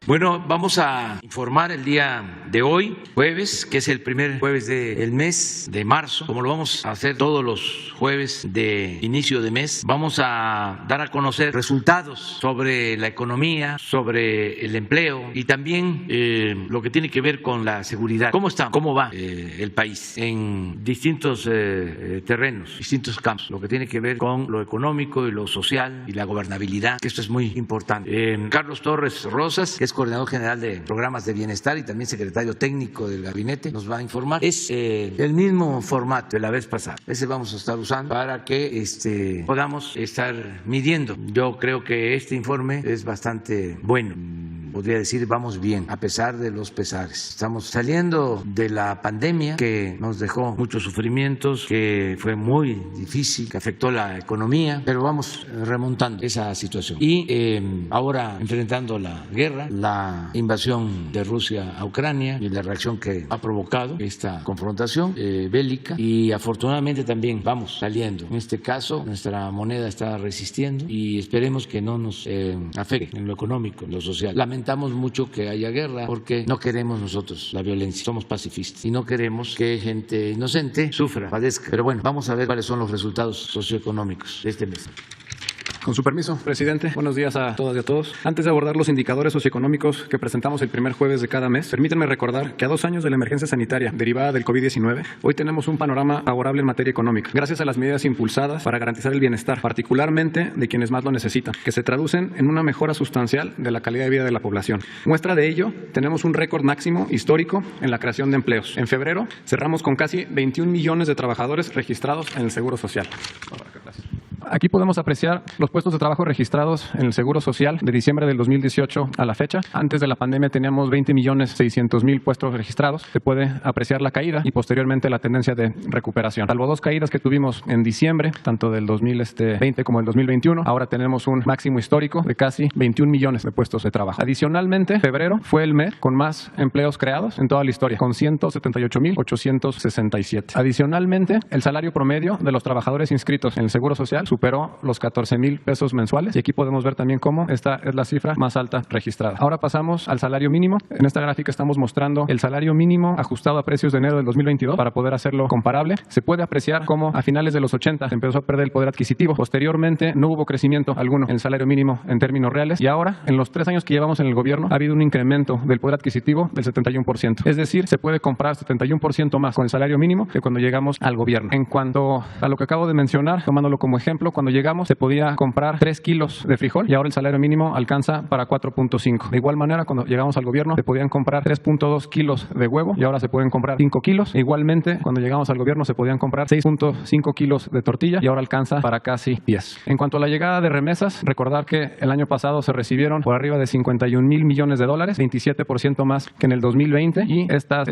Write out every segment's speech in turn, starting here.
Bueno, vamos a informar el día de hoy, jueves, que es el primer jueves del mes de marzo, como lo vamos a hacer todos los jueves de inicio de mes. Vamos a dar a conocer resultados sobre la economía, sobre el empleo y también lo que tiene que ver con la seguridad. ¿Cómo está? ¿Cómo va el país en distintos terrenos, distintos campos? Lo que tiene que ver con lo económico y lo social y la gobernabilidad, que esto es muy importante. Carlos Torres Rosas, que es coordinador general de programas de bienestar y también secretario técnico del gabinete, nos va a informar. Es el mismo formato de la vez pasada. Ese vamos a estar usando para que podamos estar midiendo. Yo creo que este informe es bastante bueno. Podría decir, vamos bien, a pesar de los pesares. Estamos saliendo de la pandemia que nos dejó muchos sufrimientos, que fue muy difícil, que afectó la economía, pero vamos remontando esa situación. Y ahora enfrentando la guerra, la invasión de Rusia a Ucrania y la reacción que ha provocado esta confrontación bélica, y afortunadamente también vamos saliendo. En este caso, nuestra moneda está resistiendo y esperemos que no nos afecte en lo económico, en lo social. Lamentamos mucho que haya guerra porque no queremos nosotros la violencia, somos pacifistas y no queremos que gente inocente sufra, padezca. Pero bueno, vamos a ver cuáles son los resultados socioeconómicos de este mes. Con su permiso, presidente, buenos días a todas y a todos. Antes de abordar los indicadores socioeconómicos que presentamos el primer jueves de cada mes, permítanme recordar que a 2 años de la emergencia sanitaria derivada del COVID-19, hoy tenemos un panorama favorable en materia económica, gracias a las medidas impulsadas para garantizar el bienestar, particularmente de quienes más lo necesitan, que se traducen en una mejora sustancial de la calidad de vida de la población. Muestra de ello, tenemos un récord máximo histórico en la creación de empleos. En febrero cerramos con casi 21 millones de trabajadores registrados en el Seguro Social. Aquí podemos apreciar los puestos de trabajo registrados en el Seguro Social de diciembre del 2018 a la fecha. Antes de la pandemia teníamos 20.600.000 puestos registrados. Se puede apreciar la caída y posteriormente la tendencia de recuperación. Salvo 2 caídas que tuvimos en diciembre, tanto del 2020 como del 2021, ahora tenemos un máximo histórico de casi 21 millones de puestos de trabajo. Adicionalmente, febrero fue el mes con más empleos creados en toda la historia, con 178.867. Adicionalmente, el salario promedio de los trabajadores inscritos en el Seguro Social superó los 14,000 pesos mensuales, y aquí podemos ver también cómo esta es la cifra más alta registrada. Ahora pasamos al salario mínimo. En esta gráfica estamos mostrando el salario mínimo ajustado a precios de enero del 2022 para poder hacerlo comparable. Se puede apreciar cómo a finales de los 80 se empezó a perder el poder adquisitivo. Posteriormente no hubo crecimiento alguno en el salario mínimo en términos reales, y ahora en los 3 años que llevamos en el gobierno ha habido un incremento del poder adquisitivo del 71%. Es decir, se puede comprar 71% más con el salario mínimo que cuando llegamos al gobierno. En cuanto a lo que acabo de mencionar, tomándolo como ejemplo, cuando llegamos se podía comprar 3 kilos de frijol y ahora el salario mínimo alcanza para 4.5. De igual manera, cuando llegamos al gobierno se podían comprar 3.2 kilos de huevo y ahora se pueden comprar 5 kilos. Igualmente, cuando llegamos al gobierno se podían comprar 6.5 kilos de tortilla y ahora alcanza para casi 10. En cuanto a la llegada de remesas, recordar que el año pasado se recibieron por arriba de 51,000 millones de dólares, 27% más que en el 2020, y estas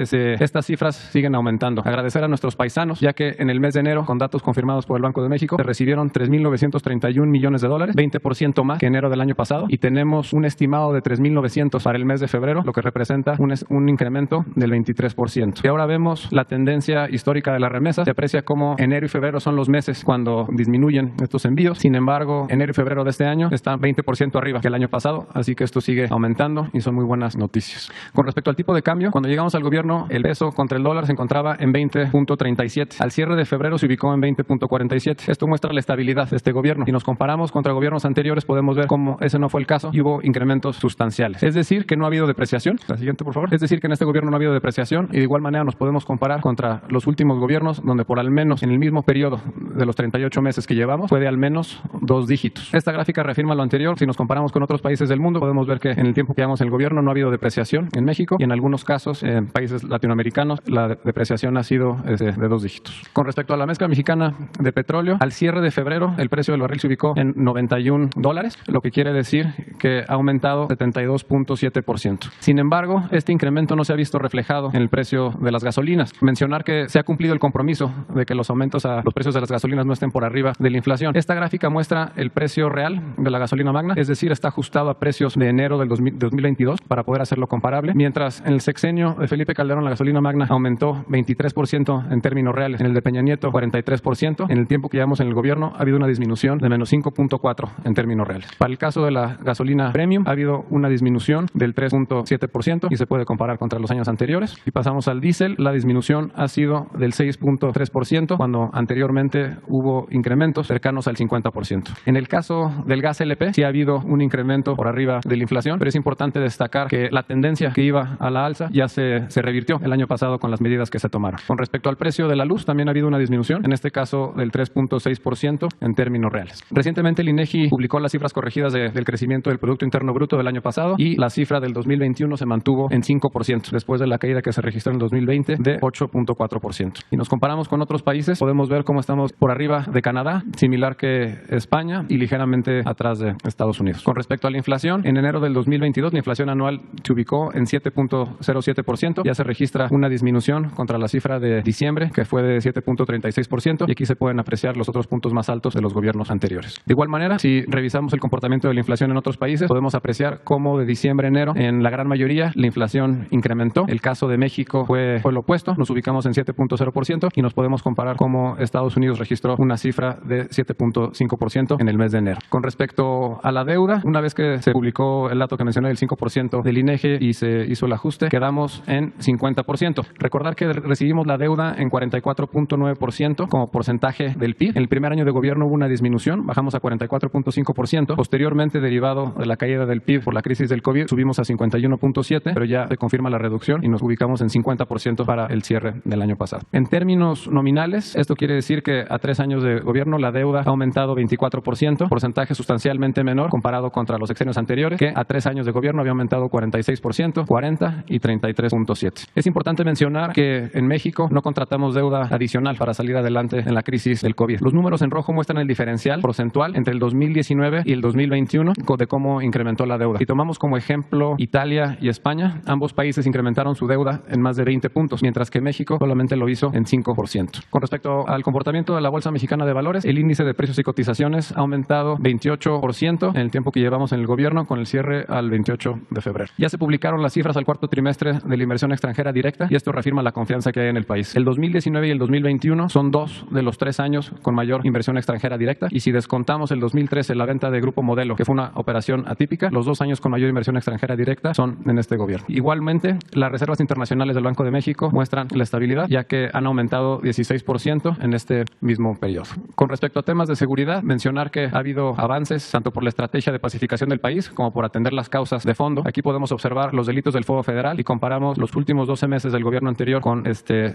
cifras siguen aumentando. Agradecer a nuestros paisanos, ya que en el mes de enero, con datos confirmados por el Banco de México, se recibieron 3.931 millones de dólares, 20% más que enero del año pasado, y tenemos un estimado de 3.900 para el mes de febrero, lo que representa un incremento del 23%. Y ahora vemos la tendencia histórica de las remesas. Se aprecia cómo enero y febrero son los meses cuando disminuyen estos envíos. Sin embargo, enero y febrero de este año están 20% arriba que el año pasado, así que esto sigue aumentando y son muy buenas noticias. Con respecto al tipo de cambio, cuando llegamos al gobierno, el peso contra el dólar se encontraba en 20.37. Al cierre de febrero se ubicó en 20.47. Esto muestra la estabilidad de este gobierno. Si nos comparamos contra gobiernos anteriores, podemos ver cómo ese no fue el caso y hubo incrementos sustanciales. Es decir, que no ha habido depreciación. La siguiente, por favor. Es decir, que en este gobierno no ha habido depreciación, y de igual manera nos podemos comparar contra los últimos gobiernos, donde por al menos en el mismo periodo de los 38 meses que llevamos fue de al menos 2 dígitos. Esta gráfica reafirma lo anterior. Si nos comparamos con otros países del mundo, podemos ver que en el tiempo que llevamos en el gobierno no ha habido depreciación en México, y en algunos casos en países latinoamericanos la depreciación ha sido de 2 dígitos. Con respecto a la mezcla mexicana de petróleo, al cierre de febrero el precio del barril se ubicó en $91, lo que quiere decir que ha aumentado 72.7%. Sin embargo, este incremento no se ha visto reflejado en el precio de las gasolinas. Mencionar que se ha cumplido el compromiso de que los aumentos a los precios de las gasolinas no estén por arriba de la inflación. Esta gráfica muestra el precio real de la gasolina magna, es decir, está ajustado a precios de enero del 2022 para poder hacerlo comparable. Mientras en el sexenio de Felipe Calderón la gasolina magna aumentó 23% en términos reales, en el de Peña Nieto 43%, en el tiempo que llevamos en el gobierno ha habido una disminución de menos 5.4 en términos reales. Para el caso de la gasolina premium ha habido una disminución del 3.7% y se puede comparar contra los años anteriores. Y pasamos al diésel, la disminución ha sido del 6.3% cuando anteriormente hubo incrementos cercanos al 50%. En el caso del gas LP sí ha habido un incremento por arriba de la inflación, pero es importante destacar que la tendencia que iba a la alza ya se revirtió el año pasado con las medidas que se tomaron. Con respecto al precio de la luz también ha habido una disminución, en este caso del 3.6% en términos reales. Recientemente el INEGI publicó las cifras corregidas del crecimiento del Producto Interno Bruto del año pasado y la cifra del 2021 se mantuvo en 5% después de la caída que se registró en el 2020 de 8.4%. Y nos comparamos con otros países, podemos ver cómo estamos por arriba de Canadá, similar que España y ligeramente atrás de Estados Unidos. Con respecto a la inflación, en enero del 2022 la inflación anual se ubicó en 7.07%, ya se registra una disminución contra la cifra de diciembre que fue de 7.36% y aquí se pueden apreciar los otros puntos más altos de los gobiernos anteriores. De igual manera, si revisamos el comportamiento de la inflación en otros países, podemos apreciar cómo de diciembre a enero en la gran mayoría la inflación incrementó. El caso de México fue lo opuesto, nos ubicamos en 7.0% y nos podemos comparar cómo Estados Unidos registró una cifra de 7.5% en el mes de enero. Con respecto a la deuda, una vez que se publicó el dato que mencioné del 5% del INEGI y se hizo el ajuste, quedamos en 50%. Recordar que recibimos la deuda en 44.9% como porcentaje del PIB. En el primer año de gobierno hubo una disminución, bajamos a 44.5%. Posteriormente, derivado de la caída del PIB por la crisis del COVID, subimos a 51.7%, pero ya se confirma la reducción y nos ubicamos en 50% para el cierre del año pasado. En términos nominales, esto quiere decir que a 3 años de gobierno la deuda ha aumentado 24%, porcentaje sustancialmente menor comparado contra los sexenios anteriores, que a 3 años de gobierno había aumentado 46%, 40% y 33.7%. Es importante mencionar que en México no contratamos deuda adicional para salir adelante en la crisis del COVID. Los números en rojo muestran el diferencial porcentual entre el 2019 y el 2021 de cómo incrementó la deuda. Si tomamos como ejemplo Italia y España, ambos países incrementaron su deuda en más de 20 puntos, mientras que México solamente lo hizo en 5%. Con respecto al comportamiento de la Bolsa Mexicana de Valores, el índice de precios y cotizaciones ha aumentado 28% en el tiempo que llevamos en el gobierno con el cierre al 28 de febrero. Ya se publicaron las cifras al cuarto trimestre de la inversión extranjera directa y esto reafirma la confianza que hay en el país. El 2019 y el 2021 son 2 de los 3 años con mayor inversión extranjera directa y si descontamos el 2013 la venta de Grupo Modelo, que fue una operación atípica, los 2 años con mayor inversión extranjera directa son en este gobierno. Igualmente, las reservas internacionales del Banco de México muestran la estabilidad, ya que han aumentado 16% en este mismo periodo. Con respecto a temas de seguridad, mencionar que ha habido avances tanto por la estrategia de pacificación del país como por atender las causas de fondo. Aquí podemos observar los delitos del fuego federal y comparamos los últimos 12 meses del gobierno anterior con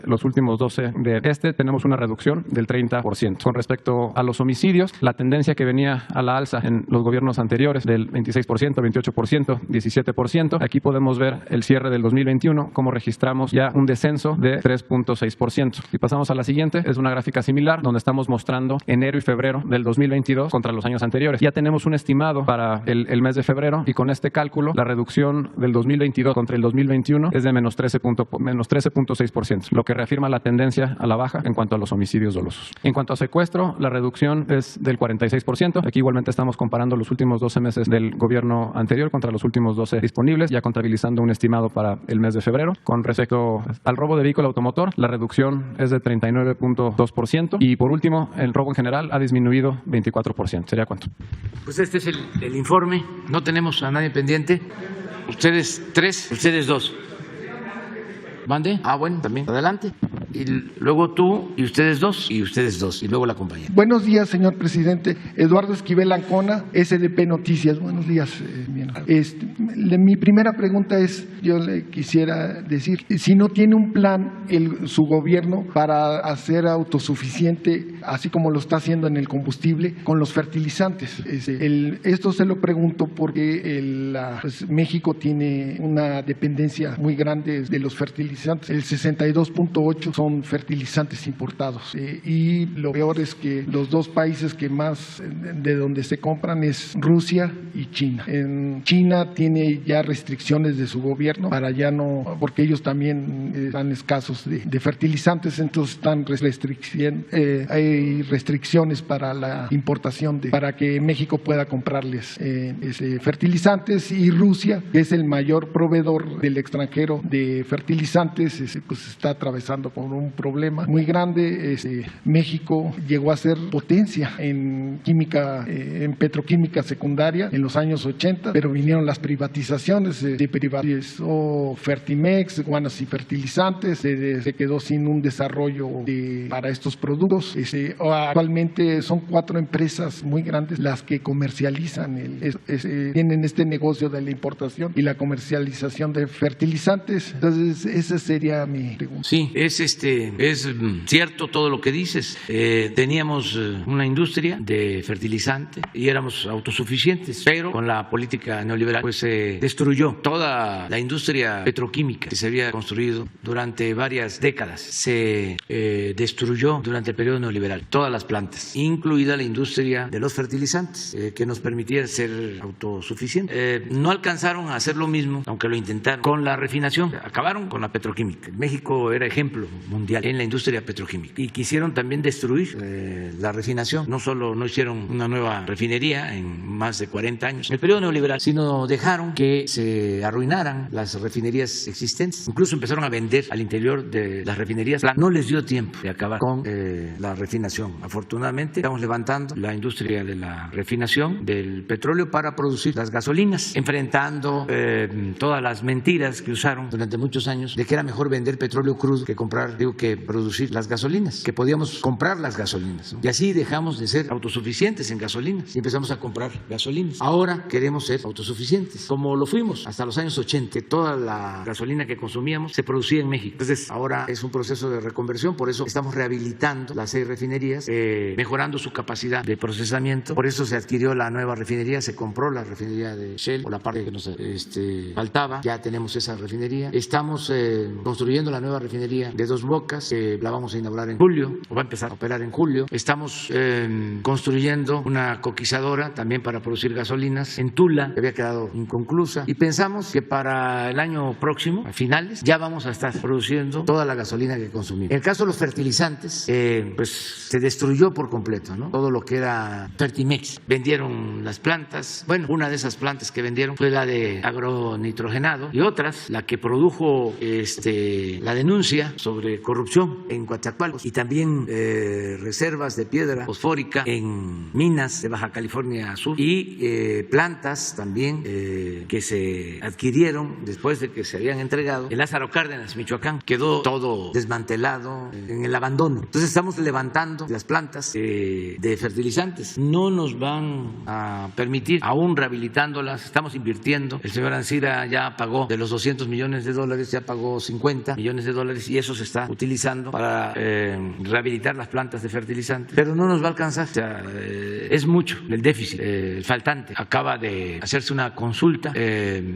los últimos 12 de tenemos una reducción del 30%. Con respecto a los homicidios, la tendencia que venía a la alza en los gobiernos anteriores del 26%, 28%, 17%, aquí podemos ver el cierre del 2021, como registramos ya un descenso de 3.6%. Si pasamos a la siguiente, es una gráfica similar donde estamos mostrando enero y febrero del 2022 contra los años anteriores. Ya tenemos un estimado para el mes de febrero y con este cálculo la reducción del 2022 contra el 2021 es de menos 13.6%, lo que reafirma la tendencia a la baja en cuanto a los homicidios dolosos. En cuanto a secuestro, la reducción es del 46%. Aquí igualmente estamos comparando los últimos 12 meses del gobierno anterior contra los últimos 12 disponibles, ya contabilizando un estimado para el mes de febrero. Con respecto al robo de vehículo automotor, la reducción es de 39.2% y por último, el robo en general ha disminuido 24%. ¿Sería cuánto? Pues este es el informe. No tenemos a nadie pendiente. Ustedes 3, ustedes 2. ¿Mande? Ah, bueno, también. Adelante. Y luego tú y ustedes 2 y ustedes 2 y luego la compañera. Buenos días, señor presidente. Eduardo Esquivel Ancona, SDP Noticias. Buenos días. Mi primera pregunta es, yo le quisiera decir, si no tiene un plan su gobierno para hacer autosuficiente, así como lo está haciendo en el combustible, con los fertilizantes. Esto se lo pregunto porque México tiene una dependencia muy grande de los fertilizantes. El 62.8% son fertilizantes importados y lo peor es que los 2 países que más de donde se compran es Rusia y China. En China tiene ya restricciones de su gobierno para ya no, porque ellos también están escasos de fertilizantes, entonces hay restricciones para la importación para que México pueda comprarles fertilizantes y Rusia, que es el mayor proveedor del extranjero de fertilizantes, pues está atravesando por por un problema muy grande. México llegó a ser potencia en química, en petroquímica secundaria en los años 80, pero vinieron las privatizaciones, se privatizó Fertimex, Guanas y Fertilizantes, se quedó sin un desarrollo para estos productos. Actualmente son 4 empresas muy grandes las que comercializan, tienen este negocio de la importación y la comercialización de fertilizantes. Entonces, esa sería mi pregunta. Sí, es cierto todo lo que dices. Teníamos una industria de fertilizante y éramos autosuficientes, pero con la política neoliberal pues se destruyó toda la industria petroquímica que se había construido durante varias décadas. Se destruyó durante el periodo neoliberal todas las plantas, incluida la industria de los fertilizantes, que nos permitía ser autosuficientes. No alcanzaron a hacer lo mismo, aunque lo intentaron, con la refinación. Acabaron con la petroquímica. México era ejemplo mundial en la industria petroquímica y quisieron también destruir la refinación. No solo no hicieron una nueva refinería en más de 40 años en el periodo neoliberal, sino dejaron que se arruinaran las refinerías existentes. Incluso empezaron a vender al interior de las refinerías. No les dio tiempo de acabar con la refinación. Afortunadamente estamos levantando la industria de la refinación del petróleo para producir las gasolinas, enfrentando todas las mentiras que usaron durante muchos años de que era mejor vender petróleo crudo que producir las gasolinas, que podíamos comprar las gasolinas, ¿no? Y así dejamos de ser autosuficientes en gasolinas y empezamos a comprar gasolinas. Ahora queremos ser autosuficientes, como lo fuimos hasta los años 80, que toda la gasolina que consumíamos se producía en México. Entonces ahora es un proceso de reconversión, por eso estamos rehabilitando las 6 refinerías, mejorando su capacidad de procesamiento. Por eso se adquirió la nueva refinería, se compró la refinería de Shell, o la parte que nos faltaba, ya tenemos esa refinería. Estamos construyendo la nueva refinería de Dos Bocas, que la vamos a inaugurar en julio, o va a empezar a operar en julio. Estamos construyendo una coquizadora también para producir gasolinas en Tula, que había quedado inconclusa, y pensamos que para el año próximo, a finales, ya vamos a estar produciendo toda la gasolina que consumimos. En el caso de los fertilizantes, pues se destruyó por completo, ¿no? Todo lo que era Fertimex. Vendieron las plantas. Bueno, una de esas plantas que vendieron fue la de agronitrogenado, y otras, la que produjo la denuncia sobre corrupción en Coatzacoalcos, y también reservas de piedra fosfórica en minas de Baja California Sur, y plantas también que se adquirieron después de que se habían entregado en Lázaro Cárdenas, Michoacán. Quedó todo desmantelado, en el abandono. Entonces estamos levantando las plantas de fertilizantes. No nos van a permitir, aún rehabilitándolas, estamos invirtiendo. El señor Ancira ya pagó de los $200 millones, ya pagó $50 millones, y eso se está utilizando para rehabilitar las plantas de fertilizantes. Pero no nos va a alcanzar. O sea, es mucho el déficit, el faltante. Acaba de hacerse una consulta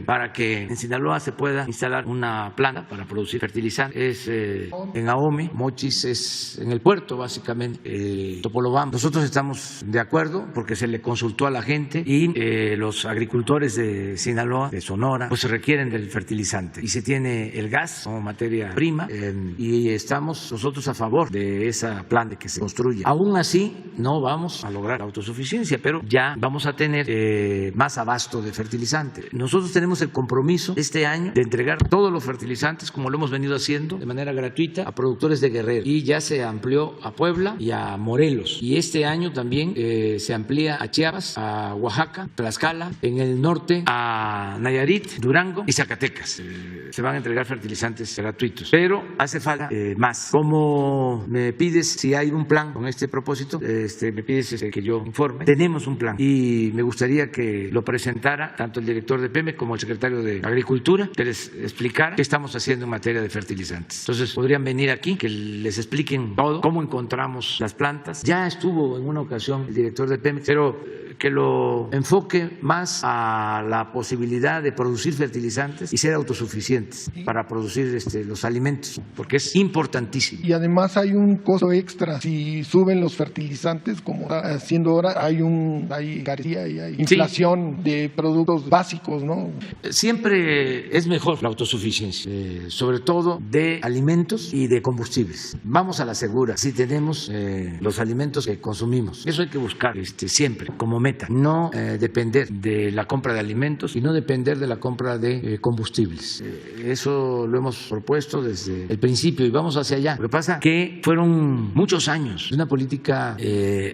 para que en Sinaloa se pueda instalar una planta para producir fertilizantes. Es en Ahome, Mochis es en el puerto, básicamente, Topolobampo. Nosotros estamos de acuerdo porque se le consultó a la gente, y los agricultores de Sinaloa, de Sonora, pues se requieren del fertilizante, y se tiene el gas como materia prima, y estamos nosotros a favor de esa planta que se construya. Aún así no vamos a lograr la autosuficiencia, pero ya vamos a tener más abasto de fertilizante. Nosotros tenemos el compromiso este año de entregar todos los fertilizantes, como lo hemos venido haciendo, de manera gratuita a productores de Guerrero, y ya se amplió a Puebla y a Morelos, y este año también se amplía a Chiapas, a Oaxaca, Tlaxcala, en el norte a Nayarit, Durango y Zacatecas. Se van a entregar fertilizantes gratuitos, pero hace falta más. Como me pides si hay un plan con este propósito, me pides que yo informe. Tenemos un plan, y me gustaría que lo presentara tanto el director de Pemex como el secretario de Agricultura, que les explicara qué estamos haciendo en materia de fertilizantes. Entonces podrían venir aquí, que les expliquen todo, cómo encontramos las plantas. Ya estuvo en una ocasión el director de Pemex, pero que lo enfoque más a la posibilidad de producir fertilizantes y ser autosuficientes para producir los alimentos, porque es importantísimo. Y además hay un costo extra si suben los fertilizantes, como está haciendo ahora, hay carecía y hay inflación de productos básicos, ¿no? Siempre es mejor la autosuficiencia, sobre todo de alimentos y de combustibles. Vamos a la segura si tenemos los alimentos que consumimos. Eso hay que buscar siempre como meta, no depender de la compra de alimentos y no depender de la compra de combustibles. Eso lo hemos propuesto desde el principio y vamos hacia allá. Lo que pasa que fueron muchos años de una política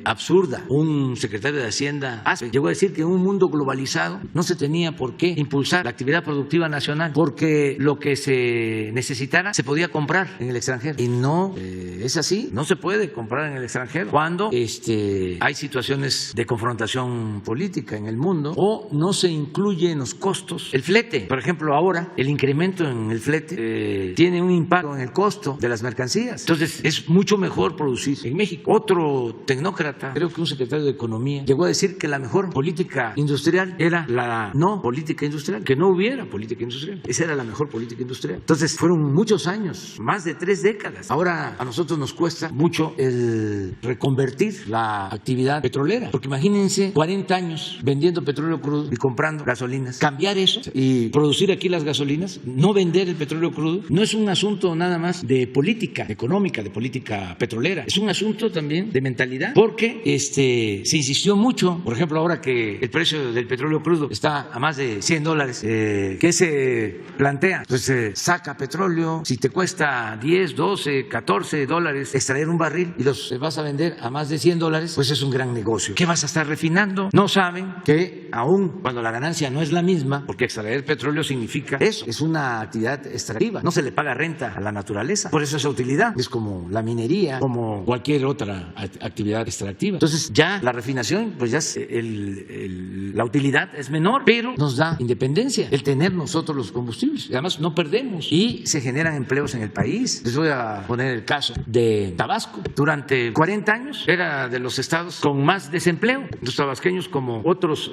absurda. Un secretario de Hacienda llegó a decir que en un mundo globalizado no se tenía por qué impulsar la actividad productiva nacional, porque lo que se necesitara se podía comprar en el extranjero. Y no es así, no se puede comprar en el extranjero cuando hay situaciones de confrontación política en el mundo o no se incluye en los costos el flete. Por ejemplo, ahora el incremento en el flete tiene un impacto en el costo de las mercancías. Entonces es mucho mejor producir en México. Otro tecnócrata, creo que un secretario de Economía, llegó a decir que la mejor política industrial era la no política industrial, que no hubiera política industrial. Esa era la mejor política industrial. Entonces fueron muchos años, más de 3 décadas. Ahora a nosotros nos cuesta mucho el reconvertir la actividad petrolera, porque imagínense 40 años vendiendo petróleo crudo y comprando gasolinas. Cambiar eso y producir aquí las gasolinas, no vender el petróleo crudo, no es un asunto nada más de política económica, de política petrolera, es un asunto también de mentalidad, porque se insistió mucho, por ejemplo, ahora que el precio del petróleo crudo está a más de $100, ¿qué se plantea? Pues saca petróleo, si te cuesta 10, 12, 14 dólares extraer un barril y los vas a vender a más de $100, pues es un gran negocio. ¿Qué vas a estar refinando? No saben que aún cuando la ganancia no es la misma, porque extraer petróleo significa eso, es una actividad extractiva, no se le paga renta a la naturaleza, por eso esa utilidad es como la minería, como cualquier otra actividad extractiva. Entonces ya la refinación, pues ya la utilidad es menor, pero nos da independencia el tener nosotros los combustibles, y además no perdemos y se generan empleos en el país. Les voy a poner el caso de Tabasco. Durante 40 años era de los estados con más desempleo. Los tabasqueños, como otros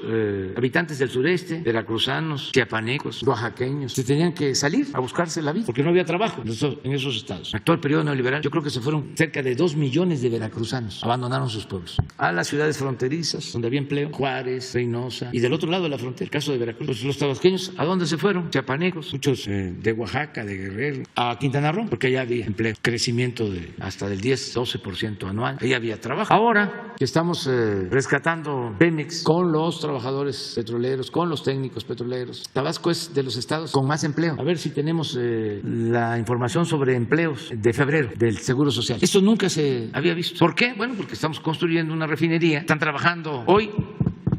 habitantes del sureste, veracruzanos, chiapanecos, oaxaqueños, se tenían que salir a buscarse la vida porque no había trabajo en esos estados. En el actual periodo neoliberal, yo creo que se fueron cerca de 2 millones de veracruzanos, abandonaron sus pueblos a las ciudades fronterizas donde había empleo, Juárez, Reynosa, y del otro lado de la frontera, el caso de Veracruz. Pues los tabasqueños, ¿a dónde se fueron? Chiapanecos, muchos de Oaxaca, de Guerrero, a Quintana Roo, porque allá había empleo, crecimiento hasta del 10-12% anual, ahí había trabajo. Ahora que estamos rescatando Pemex con los trabajadores petroleros, con los técnicos petroleros, Tabasco es de los estados con más empleo. A ver si tenemos la información sobre empleos de febrero del Seguro Social. Esto nunca se había visto. ¿Por qué? Bueno, porque estamos construyendo una refinería, están trabajando hoy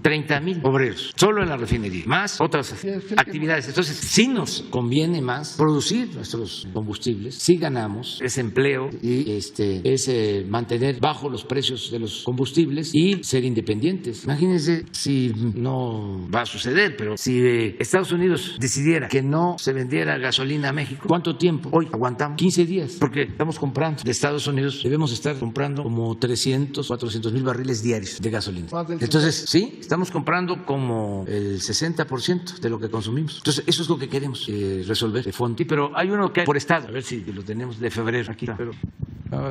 30,000 obreros, solo en la refinería, más otras actividades. Entonces, sí nos conviene más producir nuestros combustibles, sí ganamos ese empleo y es mantener bajo los precios de los combustibles y ser independientes. Imagínense si no va a suceder, pero si Estados Unidos decidiera que no se vendiera gasolina a México, ¿cuánto tiempo? Hoy aguantamos 15 días, porque estamos comprando de Estados Unidos, debemos estar comprando como 300, 400,000 barriles diarios de gasolina. Entonces, sí, estamos comprando como el 60% de lo que consumimos. Entonces, eso es lo que queremos resolver de fondo. Pero hay uno que hay por estado, a ver si lo tenemos de febrero aquí. Pero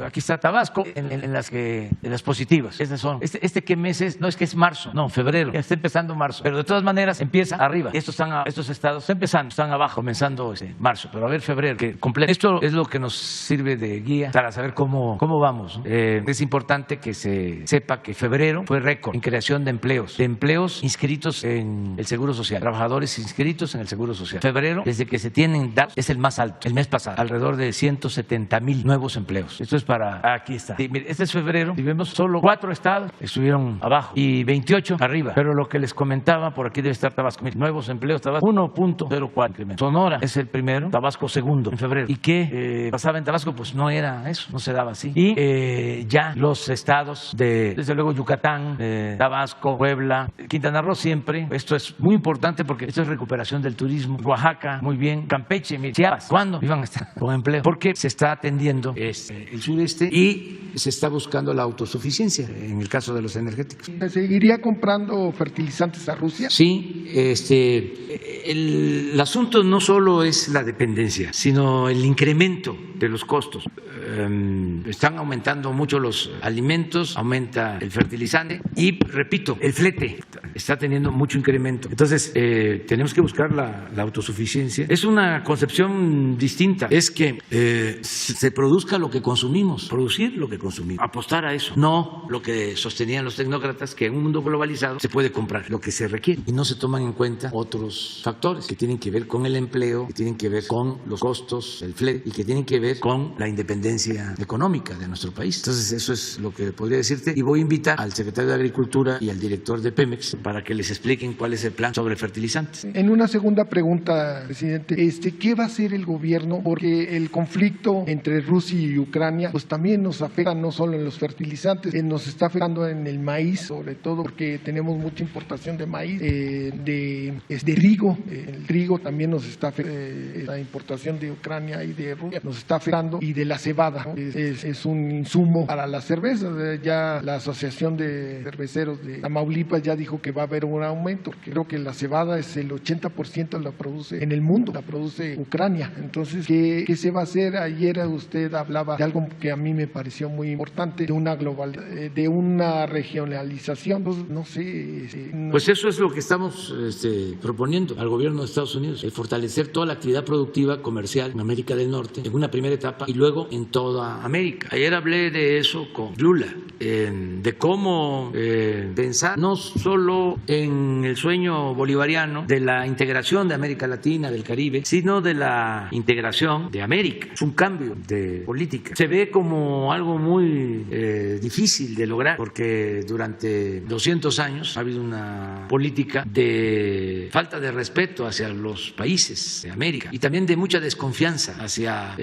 aquí está Tabasco en las positivas. Estas son. ¿Qué mes es? No, es que es marzo. No, febrero. Ya está empezando marzo. Pero de todas maneras empieza arriba. Estos estados están empezando, están abajo, comenzando marzo. Pero a ver febrero, que completo. Esto es lo que nos sirve de guía para saber cómo vamos, ¿no? Es importante que se sepa que febrero fue récord en creación de empleos inscritos en el Seguro Social, trabajadores inscritos en el Seguro Social. Febrero, desde que se tienen datos, es el más alto, el mes pasado, alrededor de 170,000 nuevos empleos. Esto es aquí está. Sí, mire, este es febrero y vemos solo 4 estados estuvieron abajo y 28 arriba. Pero lo que les comentaba, por aquí debe estar Tabasco. Mire, nuevos empleos, Tabasco 1.04 incremento. Sonora es el primero, Tabasco segundo en febrero. ¿Y qué pasaba en Tabasco? Pues no era eso, no se daba así. Y ya los estados desde luego Yucatán, Tabasco, Puebla, Quintana Roo siempre, esto es muy importante porque esto es recuperación del turismo. Oaxaca, muy bien. Campeche, Chiapas, ¿cuándo iban a estar con empleo? Porque se está atendiendo el sureste y se está buscando la autosuficiencia en el caso de los energéticos. ¿Seguiría comprando fertilizantes a Rusia? Sí, el asunto no solo es la dependencia, sino el incremento de los costos. Están aumentando mucho los alimentos, aumenta el fertilizante y, repito, el flete está teniendo mucho incremento. Entonces, tenemos que buscar la autosuficiencia. Es una concepción distinta, es que se produzca lo que consumimos, producir lo que consumimos, apostar a eso, no lo que sostenían los tecnócratas, que en un mundo globalizado se puede comprar lo que se requiere y no se toman en cuenta otros factores que tienen que ver con el empleo, que tienen que ver con los costos, el flete y que tienen que ver con la independencia económica de nuestro país. Entonces, eso es lo que podría decirte y voy a invitar al secretario de Agricultura y al director de Pemex para que les expliquen cuál es el plan sobre fertilizantes. En una segunda pregunta, presidente, ¿qué va a hacer el gobierno? Porque el conflicto entre Rusia y Ucrania pues también nos afecta no solo en los fertilizantes, nos está afectando en el maíz, sobre todo porque tenemos mucha importación de maíz, de trigo. El trigo también nos está afectando, la importación de Ucrania y de Rusia nos está afectando, y de la cebada, ¿no? Es un insumo para la cerveza. Ya la Asociación de Cerveceros de Tamaulipas ya dijo que va a haber un aumento, porque creo que la cebada es el 80% la produce en el mundo, la produce Ucrania. Entonces, ¿qué se va a hacer? Ayer usted hablaba de algo que a mí me pareció muy importante, de una regionalización. Pues, no sé. Pues eso es lo que estamos proponiendo al gobierno de Estados Unidos, el fortalecer toda la actividad productiva comercial en América del Norte en una primera etapa y luego en toda América. Ayer hablé de eso con Lula, de cómo pensar no solo en el sueño bolivariano de la integración de América Latina, del Caribe, sino de la integración de América. Es un cambio de política. Se ve como algo muy difícil de lograr porque durante 200 años ha habido una política de falta de respeto hacia los países de América y también de mucha desconfianza hacia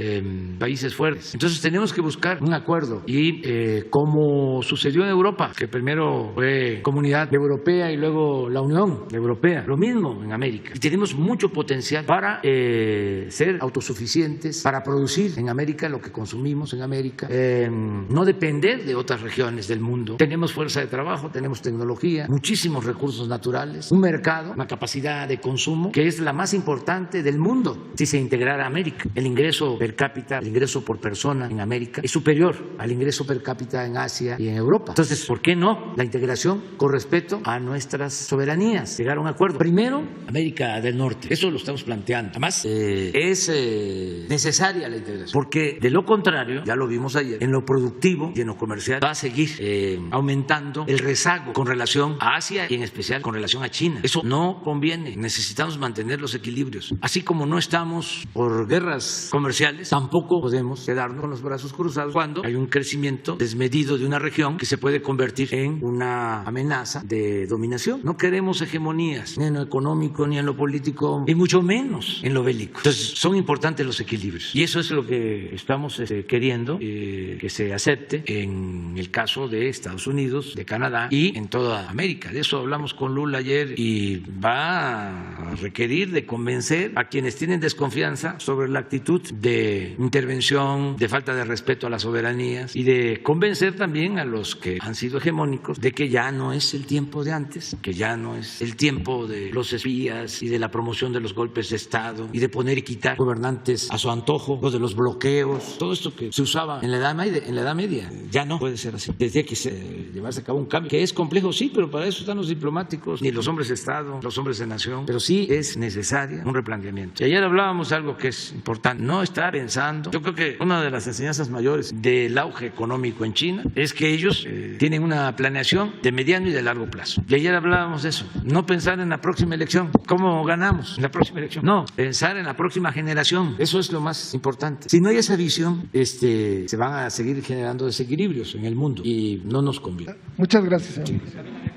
países fuertes. Entonces tenemos que buscar un acuerdo y como sucedió en Europa, que primero fue Comunidad Europea y luego la Unión Europea, lo mismo en América. Y tenemos mucho potencial para ser autosuficientes, para producir en América lo que consumimos en América, no depender de otras regiones del mundo. Tenemos fuerza de trabajo, tenemos tecnología, muchísimos recursos naturales, un mercado, una capacidad de consumo que es la más importante del mundo si se integrara América. El ingreso per cápita, el ingreso por persona en América es superior al ingreso per cápita en Asia y en Europa. Entonces, ¿por qué no la integración con respeto a nuestras soberanías? Llegar a un acuerdo. Primero, América del Norte. Eso lo estamos planteando. Además, es necesaria la integración, porque de lo contrario, ya lo vimos ayer, en lo productivo y en lo comercial va a seguir aumentando el rezago con relación a Asia y en especial con relación a China. Eso no conviene. Necesitamos mantener los equilibrios. Así como no estamos por guerras comerciales, tampoco podemos quedarnos con los brazos cruzados cuando hay un crecimiento desmedido de una región que se puede convertir en una amenaza de dominación. No queremos hegemonías, ni en lo económico, ni en lo político, y mucho menos en lo bélico. Entonces, son importantes los equilibrios. Y eso es lo que estamos queriendo que se acepte en el caso de Estados Unidos, de Canadá y en toda América. De eso hablamos con Lula ayer y va a requerir de convencer a quienes tienen desconfianza sobre la actitud de intervención, de falta de respeto a las soberanías y de convencer también a los que han sido hegemónicos de que ya no es el tiempo de antes, que ya no es el tiempo de los espías y de la promoción de los golpes de Estado y de poner y quitar gobernantes a su antojo, o de los bloqueos, todo esto que se usaba en la Edad Media. Ya no puede ser así. Desde que llevarse a cabo un cambio, que es complejo, sí, pero para eso están los diplomáticos, ni los hombres de Estado, los hombres de nación, pero sí es necesaria un replanteamiento. Y ayer hablábamos de algo que es importante, no estar pensando. Yo creo que una de las enseñanzas mayores del auge económico en China es que ellos tienen una planeación de mediano y de largo plazo. Y ayer hablábamos de eso, no pensar en la próxima elección, cómo ganamos en la próxima elección, no, pensar en la próxima generación, eso es lo más importante. Si no hay esa visión, se van a seguir generando desequilibrios en el mundo y no nos conviene. Muchas gracias, señor.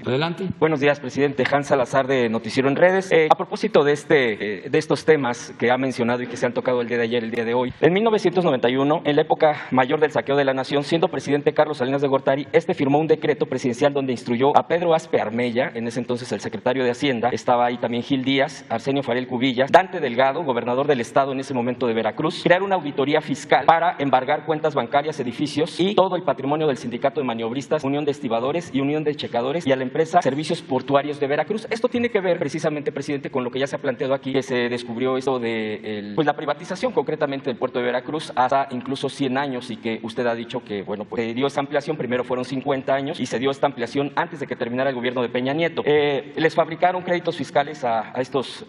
Adelante. Buenos días, presidente. Hans Salazar, de Noticiero en Redes. A propósito de estos temas que ha mencionado y que se han tocado el día de ayer, el día de hoy. En 1991, en la época mayor del saqueo de la nación, siendo presidente Carlos Salinas de Gortari, firmó un decreto presidencial donde instruyó a Pedro Aspe Armella, en ese entonces el secretario de Hacienda, estaba ahí también Gil Díaz, Arsenio Fariel Cubillas, Dante Delgado, gobernador del estado en ese momento de Veracruz, crear una auditoría fiscal para embargar cuentas bancarias, edificios y todo el patrimonio del Sindicato de Maniobristas, Unión de Estibadores y Unión de Checadores, y a la empresa Servicios Portuarios de Veracruz. Esto tiene que ver precisamente, presidente, con lo que ya se ha planteado aquí, que se descubrió esto de pues la privatización concretamente del puerto de Veracruz hasta incluso 100 años y que usted ha dicho que bueno, pues dio esa ampliación, primero fueron 50 años y se dio esta ampliación antes de que terminara el gobierno de Peña Nieto. Les fabricaron créditos fiscales a estos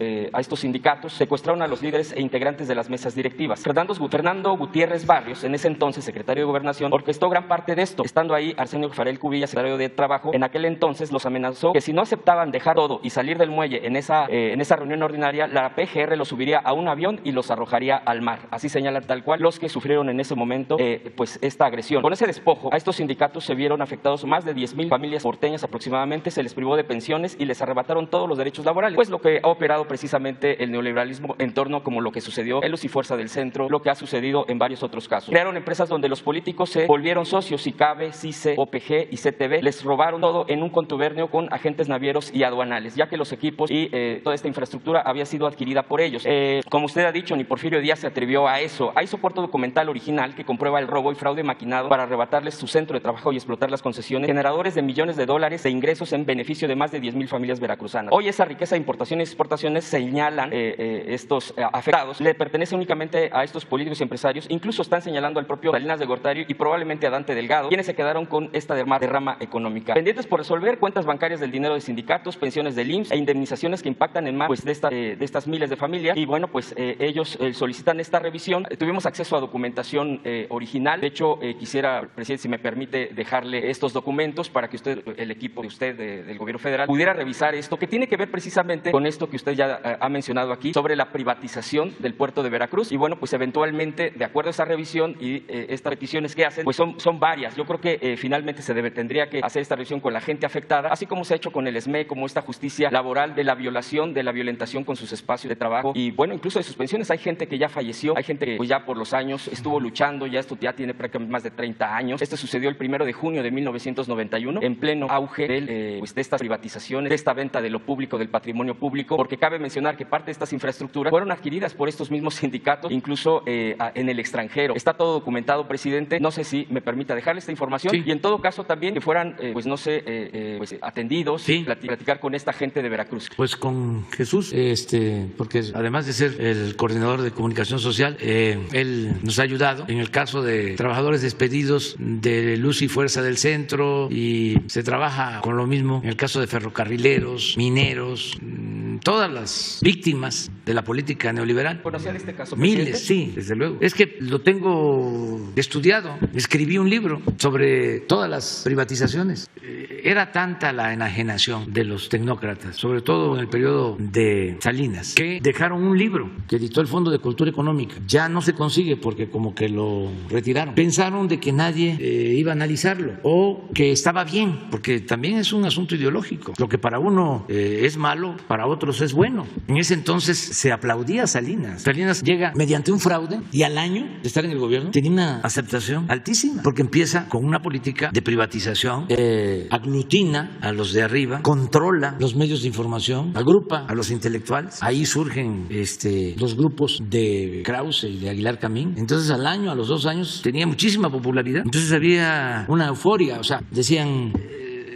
sindicatos, secuestraron a los líderes e integrantes de las mesas directivas. Fernando Gutiérrez Barrios, en ese entonces secretario de Gobernación, orquestó gran parte de esto. Estando ahí Arsenio Farel Cubilla, secretario de Trabajo, en aquel entonces los amenazó que si no aceptaban dejar todo y salir del muelle en esa reunión ordinaria, la PGR los subiría a un avión y los arrojaría al mar. Así señalan tal cual los que sufrieron en ese momento pues esta agresión. Con ese despojo, a estos sindicatos se vieron afectados más de 10,000 familias porteñas aproximadamente, se les privó de pensiones y les arrebataron todos los derechos laborales. Pues lo que ha operado precisamente el neoliberalismo en torno como lo que sucedió en Luz y Fuerza del Centro, lo que ha sucedido en varios otros casos. Crearon empresas donde los políticos se volvieron socios, ICABE, CICE, OPG y CTV, les robaron todo en un contubernio con agentes navieros y aduanales, ya que los equipos y toda esta infraestructura había sido adquirida por ellos. Como usted ha dicho, ni Porfirio Díaz se atrevió a eso. Hay soporte documental original que comprueba el robo y fraude maquinado para arrebatarles su centro de trabajo y explotar las concesiones, generadores de millones de dólares de ingresos en beneficio de más de 10,000 familias veracruzanas. Hoy esa riqueza de importaciones y exportaciones, señalan estos afectados, le pertenece únicamente a estos políticos y empresarios. Incluso están señalando al propio Salinas de Gortari y probablemente a Dante Delgado, quienes se quedaron con esta derrama económica. Pendientes por resolver cuentas bancarias del dinero de sindicatos, pensiones del IMSS e indemnizaciones que impactan en más pues, de estas miles de familias. Y bueno, pues ellos solicitan esta revisión. Tuvimos acceso a documentación original. De hecho, quisiera, presidente, si me permite, dejarle estos documentos para que usted, el equipo de usted del gobierno federal, pudiera revisar esto, que tiene que ver precisamente con esto que usted ya ha mencionado aquí, sobre la privatización del puerto de Veracruz. Y bueno, pues eventualmente, de acuerdo a esa revisión y estas peticiones que hacen, pues son varias. Yo creo que finalmente tendría que hacer esta revisión con la gente afectada, así como se ha hecho con el SME, como esta justicia laboral de la violación, de la violentación con sus espacios de trabajo y bueno, incluso de sus pensiones. Hay gente que ya falleció, hay gente que pues, ya por los años estuvo luchando, esto ya tiene prácticamente más de 30 años. Esto sucedió el 1 de junio de 1991, en pleno auge de estas privatizaciones, de esta venta de lo público, del patrimonio público, porque cabe mencionar que parte de estas infraestructuras fueron adquiridas por estos mismos sindicatos, incluso en el extranjero. Está todo documentado, presidente. No sé si me permita dejarle esta información y en todo caso también que fueran, pues no sé, pues, atendidos, platicar con esta gente de Veracruz. Pues con Jesús, porque además de ser el coordinador de comunicación social, él nos ha ayudado en el caso de trabajadores despedidos de Luz y Fuerza del Centro y se trabaja con lo mismo en el caso de ferrocarrileros, mineros, todas las víctimas de la política neoliberal. ¿Conocían este caso, miles, presidente? sí, desde luego. Es que lo tengo estudiado. Escribí un libro sobre todas las privatizaciones. Era tanta la enajenación de los tecnócratas, sobre todo en el periodo de Salinas, que dejaron un libro que editó el Fondo de Cultura Económica. Ya no se consigue porque como que lo retiraron. Pensaron de que nadie iba a analizarlo o que estaba bien, porque también es un asunto ideológico. Lo que para uno es malo, para otros es bueno. En ese entonces se aplaudía a Salinas. Salinas llega mediante un fraude y al año de estar en el gobierno tenía una aceptación altísima, porque empieza con una política de privatización, aglutina a los de arriba, controla los medios de información, agrupa a los intelectuales. Ahí surgen los grupos de Krause y de Aguilar Camín. Entonces al año, a los 2 años, tenía muchísima popularidad. Entonces había una euforia, o sea, decían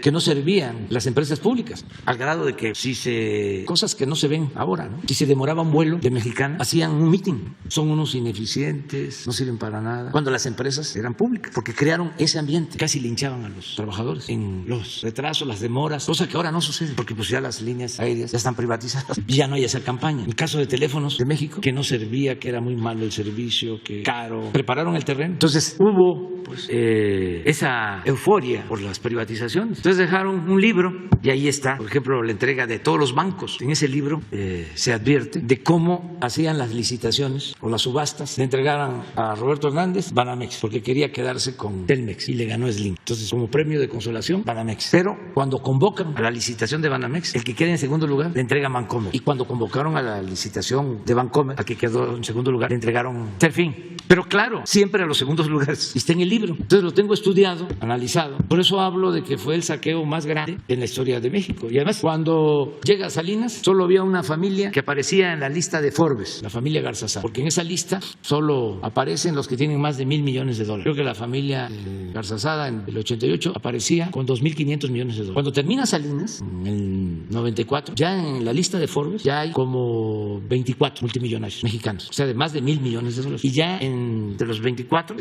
que no servían las empresas públicas, al grado de que cosas que no se ven ahora, ¿no? Si se demoraba un vuelo de Mexicana, hacían un mitin. Son unos ineficientes, no sirven para nada. Cuando las empresas eran públicas, porque crearon ese ambiente, casi linchaban a los trabajadores en los retrasos, las demoras, cosa que ahora no sucede, porque pues ya las líneas aéreas ya están privatizadas y ya no hay esa campaña. El caso de Teléfonos de México, que no servía, que era muy malo el servicio, que caro, prepararon el terreno. Entonces hubo pues esa euforia por las privatizaciones. Entonces dejaron un libro y ahí está, por ejemplo, la entrega de todos los bancos. En ese libro se advierte de cómo hacían las licitaciones o las subastas. Le entregaron a Roberto Hernández Banamex porque quería quedarse con Telmex y le ganó Slim. Entonces, como premio de consolación, Banamex. Pero cuando convocan a la licitación de Banamex, el que queda en segundo lugar le entrega Bancomer. Y cuando convocaron a la licitación de Bancomer, al que quedó en segundo lugar, le entregaron Serfín. Pero claro, siempre a los segundos lugares. Y está en el libro. Entonces lo tengo estudiado, analizado. Por eso hablo de que fue el saqueo saqueo más grande en la historia de México. Y además, cuando llega Salinas, solo había una familia que aparecía en la lista de Forbes, la familia Garzazada, porque en esa lista solo aparecen los que tienen más de $1,000 millones. Creo que la familia Garzazada en el 88 aparecía con $2,500 millones. Cuando termina Salinas, en el 94, ya en la lista de Forbes ya hay como 24 multimillonarios mexicanos, o sea, de más de $1,000 millones. Y ya de los 24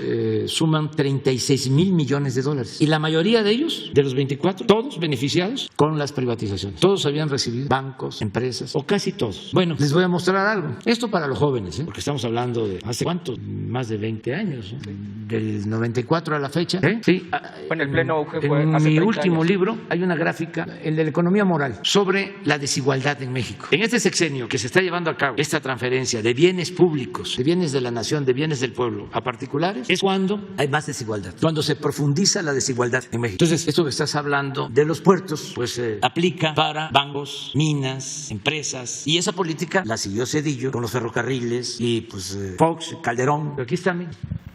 suman $36,000 millones. Y la mayoría de ellos, de los 24, todos beneficiados con las privatizaciones. Todos habían recibido bancos, empresas, o casi todos. Bueno, les voy a mostrar algo. Esto para los jóvenes, porque estamos hablando de hace cuánto, más de 20 años, ¿no? Del 94 a la fecha. Sí. Bueno, el pleno auge fue en hace mi 30 último años. libro hay una gráfica, el de la economía moral, sobre la desigualdad en México. En este sexenio que se está llevando a cabo esta transferencia de bienes públicos, de bienes de la nación, de bienes del pueblo a particulares, es cuando hay más desigualdad, cuando se profundiza la desigualdad en México. Entonces, esto que estás hablando de los puertos, pues aplica para bancos, minas, empresas, y esa política la siguió Zedillo con los ferrocarriles y pues Fox, Calderón. Pero aquí está,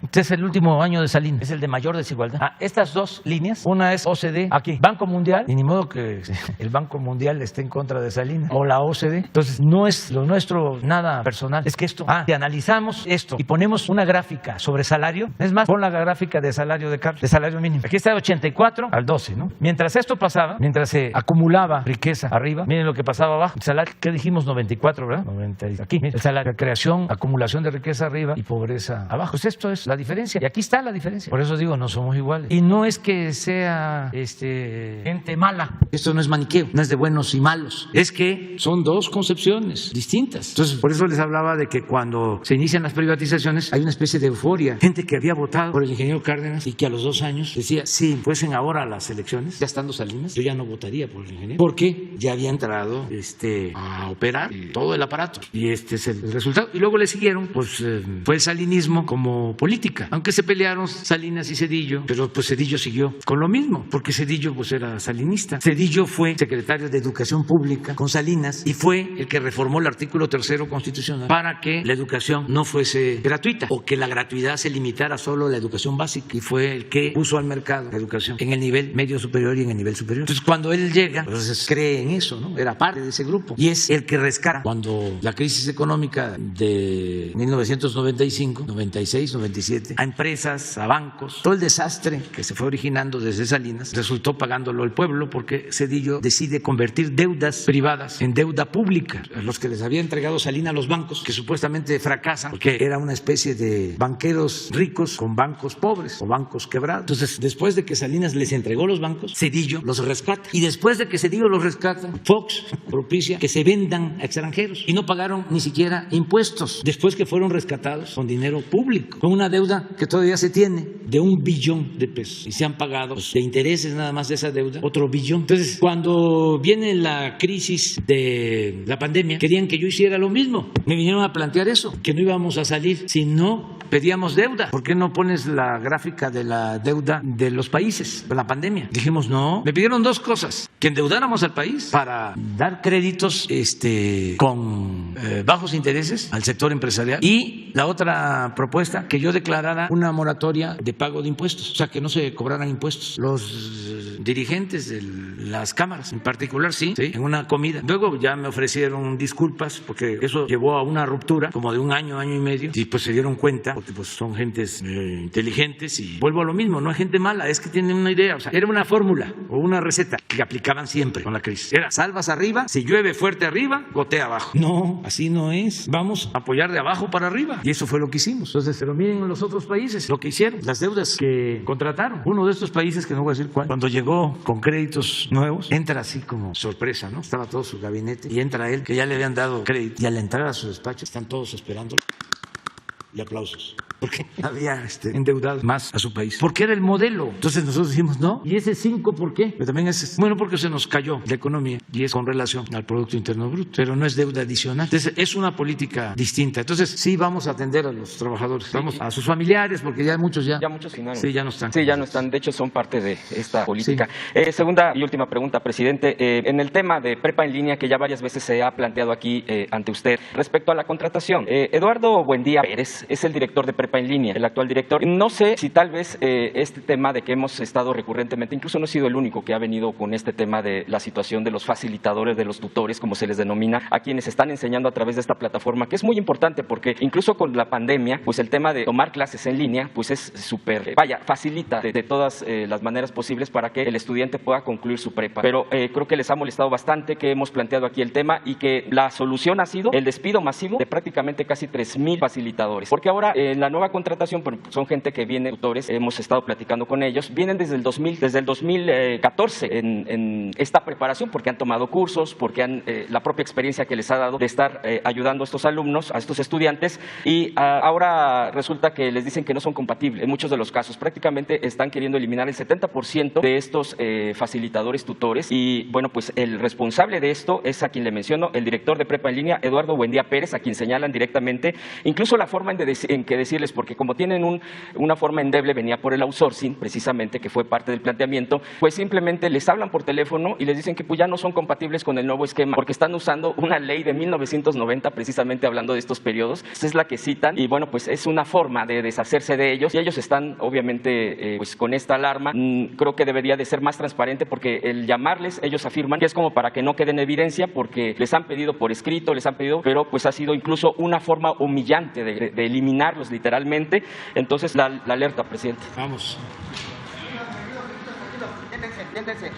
este es el último año de Salinas, es el de mayor desigualdad. Estas dos líneas, una es OCDE, aquí, Banco Mundial, y ni modo que el Banco Mundial esté en contra de Salinas, o la OCDE. Entonces, no es lo nuestro nada personal, es que esto, si analizamos esto y ponemos una gráfica sobre salario, es más, pon la gráfica de salario de Carlos, de salario mínimo. Aquí está de 84 al 12, ¿no? Mientras esto pasaba, mientras se acumulaba riqueza arriba, miren lo que pasaba abajo. El salario, ¿qué dijimos? 94, ¿verdad? 90, aquí, miren, el salario, creación, acumulación de riqueza arriba y pobreza abajo. Pues esto es la diferencia. Y aquí está la diferencia. Por eso digo, no somos iguales. Y no es que sea gente mala. Esto no es maniqueo, no es de buenos y malos. Es que son dos concepciones distintas. Entonces, por eso les hablaba de que cuando se inician las privatizaciones hay una especie de euforia. Gente que había votado por el ingeniero Cárdenas y que a los 2 años decía, si fuesen ahora las elecciones, ya estando Salinas, yo ya no votaría por el ingeniero, porque ya había entrado a operar todo el aparato. Y este es el resultado. Y luego le siguieron, pues fue el salinismo como política. Aunque se pelearon Salinas y Zedillo, pero pues Zedillo siguió con lo mismo, porque Zedillo pues era salinista. Zedillo fue secretario de Educación Pública con Salinas y fue el que reformó el artículo 3º constitucional para que la educación no fuese gratuita o que la gratuidad se limitara solo a la educación básica, y fue el que puso al mercado la educación en el nivel medio superior y en el nivel superior. Entonces, cuando él llega, pues cree en eso, ¿no? Era parte de ese grupo y es el que rescata cuando la crisis económica de 1995, 96, 97 a empresas, a bancos, todo el desastre que se fue originando desde Salinas resultó pagándolo el pueblo, porque Zedillo decide convertir deudas privadas en deuda pública. Los que les había entregado Salinas a los bancos, que supuestamente fracasan porque era una especie de banqueros ricos con bancos pobres o bancos quebrados. Entonces, después de que Salinas les entregó los bancos, Zedillo los rescata, y después de que Zedillo los rescata, Fox propicia que se vendan a extranjeros y no pagaron ni siquiera impuestos después que fueron rescatados con dinero público, con una deuda que todavía se tiene de $1 billón y se han pagado de intereses nada más de esa deuda otro billón. Entonces, cuando viene la crisis de la pandemia, querían que yo hiciera lo mismo. Me vinieron a plantear eso, que no íbamos a salir si no pedíamos deuda. ¿Por qué no pones la gráfica de la deuda de los países de la pandemia? Dijimos no. Me pidieron 2 cosas: que endeudáramos al país para dar créditos con bajos intereses al sector empresarial, y la otra propuesta, que yo declarara una moratoria de pago de impuestos, o sea, que no se cobraran impuestos. Los dirigentes de las cámaras en particular, sí, en una comida. Luego ya me ofrecieron disculpas porque eso llevó a una ruptura como de 1 año, año y medio, y pues se dieron cuenta, porque pues son gentes inteligentes, y vuelvo a lo mismo, no es gente mala, es que tienen una idea. O sea, era una fórmula o una receta que aplicaban siempre con la crisis. Era: salvas arriba, si llueve fuerte arriba, gotea abajo. No, así no es. Vamos a apoyar de abajo para arriba. Y eso fue lo que hicimos. Entonces, pero miren los otros países lo que hicieron, las deudas que contrataron. Uno de estos países, que no voy a decir cuál, cuando llegó con créditos nuevos, entra así como sorpresa, ¿no? Estaba todo su gabinete y entra él, que ya le habían dado crédito, y al entrar a su despacho están todos esperando y aplausos, porque había endeudado más a su país, porque era el modelo. Entonces nosotros dijimos no. ¿Y ese 5 por qué? Pero también es bueno, porque se nos cayó la economía y es con relación al Producto Interno Bruto, pero no es deuda adicional. Entonces es una política distinta. Entonces sí vamos a atender a los trabajadores, vamos a sus familiares, porque ya muchos finaron. Sí, ya no están. Sí, ya no están. De hecho, son parte de esta política. Sí. Segunda y última pregunta, presidente. En el tema de prepa en línea, que ya varias veces se ha planteado aquí ante usted, respecto a la contratación, Eduardo Buendía Pérez es el director de prepa prepa en línea, el actual director. No sé si tal vez este tema de que hemos estado recurrentemente, incluso no he sido el único que ha venido con este tema de la situación de los facilitadores, de los tutores, como se les denomina, a quienes están enseñando a través de esta plataforma, que es muy importante porque incluso con la pandemia, pues el tema de tomar clases en línea, pues es súper, facilita de todas las maneras posibles para que el estudiante pueda concluir su prepa. Pero creo que les ha molestado bastante que hemos planteado aquí el tema y que la solución ha sido el despido masivo de prácticamente casi 3,000 facilitadores. Porque ahora en la nueva contratación son gente que viene, tutores, hemos estado platicando con ellos, vienen desde el 2014 en esta preparación porque han tomado cursos, porque han la propia experiencia que les ha dado de estar ayudando a estos alumnos, a estos estudiantes, y ahora resulta que les dicen que no son compatibles. En muchos de los casos prácticamente están queriendo eliminar el 70% de estos facilitadores, tutores, y bueno, pues el responsable de esto es a quien le menciono, el director de prepa en línea, Eduardo Buendía Pérez, a quien señalan directamente, incluso la forma en que decirles, porque como tienen una forma endeble, venía por el outsourcing, precisamente, que fue parte del planteamiento, pues simplemente les hablan por teléfono y les dicen que pues ya no son compatibles con el nuevo esquema, porque están usando una ley de 1990, precisamente hablando de estos periodos. Esa es la que citan, y bueno, pues es una forma de deshacerse de ellos, y ellos están obviamente pues con esta alarma. Creo que debería de ser más transparente, porque el llamarles, ellos afirman que es como para que no quede en evidencia, porque les han pedido por escrito, pero pues ha sido incluso una forma humillante de eliminarlos literalmente. Entonces la alerta, presidente. Vamos. Siéntense.